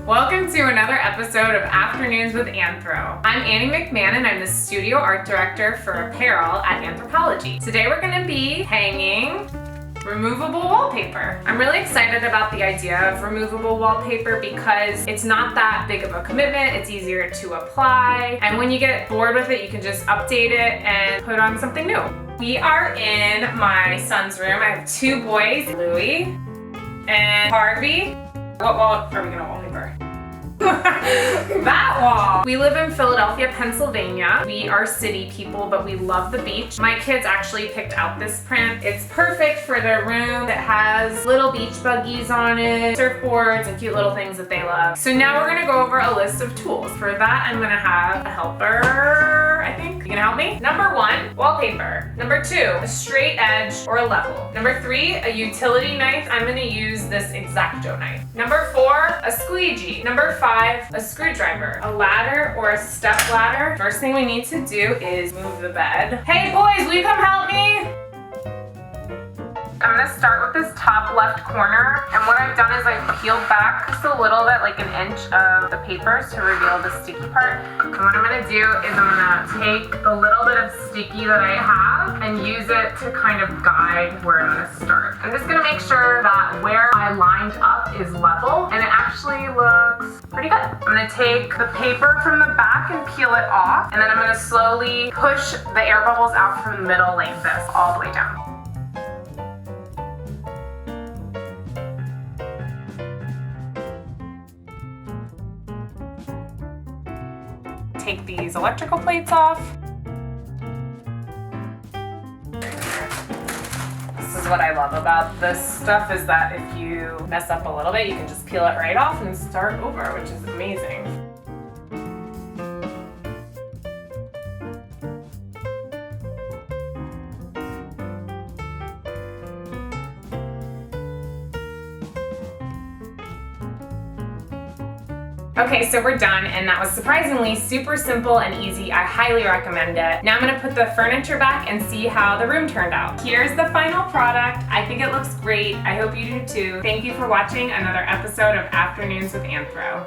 Welcome to another episode of Afternoons with Anthro. I'm Annie McMahon and I'm the studio art director for apparel at Anthropologie. Today we're going to be hanging removable wallpaper. I'm really excited about the idea of removable wallpaper because it's not that big of a commitment, it's easier to apply, and when you get bored with it, you can just update it and put on something new. We are in my son's room. I have two boys, Louie and Harvey. What wall are we gonna wallpaper? That wall! We live in Philadelphia, Pennsylvania. We are city people, but we love the beach. My kids actually picked out this print. It's perfect for their room. It has little beach buggies on it, surfboards, and cute little things that they love. So now we're gonna go over a list of tools. For that, I'm gonna have a helper, I think. You gonna help me? Number 1, wallpaper. Number 2, a straight edge or a level. Number 3, a utility knife. I'm gonna use this X-Acto knife. Number 4, a squeegee. Number 5, a screwdriver. A ladder or a step ladder. First thing we need to do is move the bed. Hey boys, will you come help me? I'm gonna start with this top left corner, and what I've done is I've peeled back just a little bit, like an inch of the papers to reveal the sticky part. And what I'm gonna do is I'm gonna take the little bit of sticky that I have and use it to kind of guide where I'm gonna start. I'm just gonna make sure that where I lined up is level, and it actually looks pretty good. I'm gonna take the paper from the back and peel it off, and then I'm gonna slowly push the air bubbles out from the middle like this, all the way down. Take these electrical plates off. This is what I love about this stuff, is that if you mess up a little bit, you can just peel it right off and start over, which is amazing. Okay, so we're done, and that was surprisingly super simple and easy. I highly recommend it. Now I'm gonna put the furniture back and see how the room turned out. Here's the final product. I think it looks great. I hope you do too. Thank you for watching another episode of Afternoons with Anthro.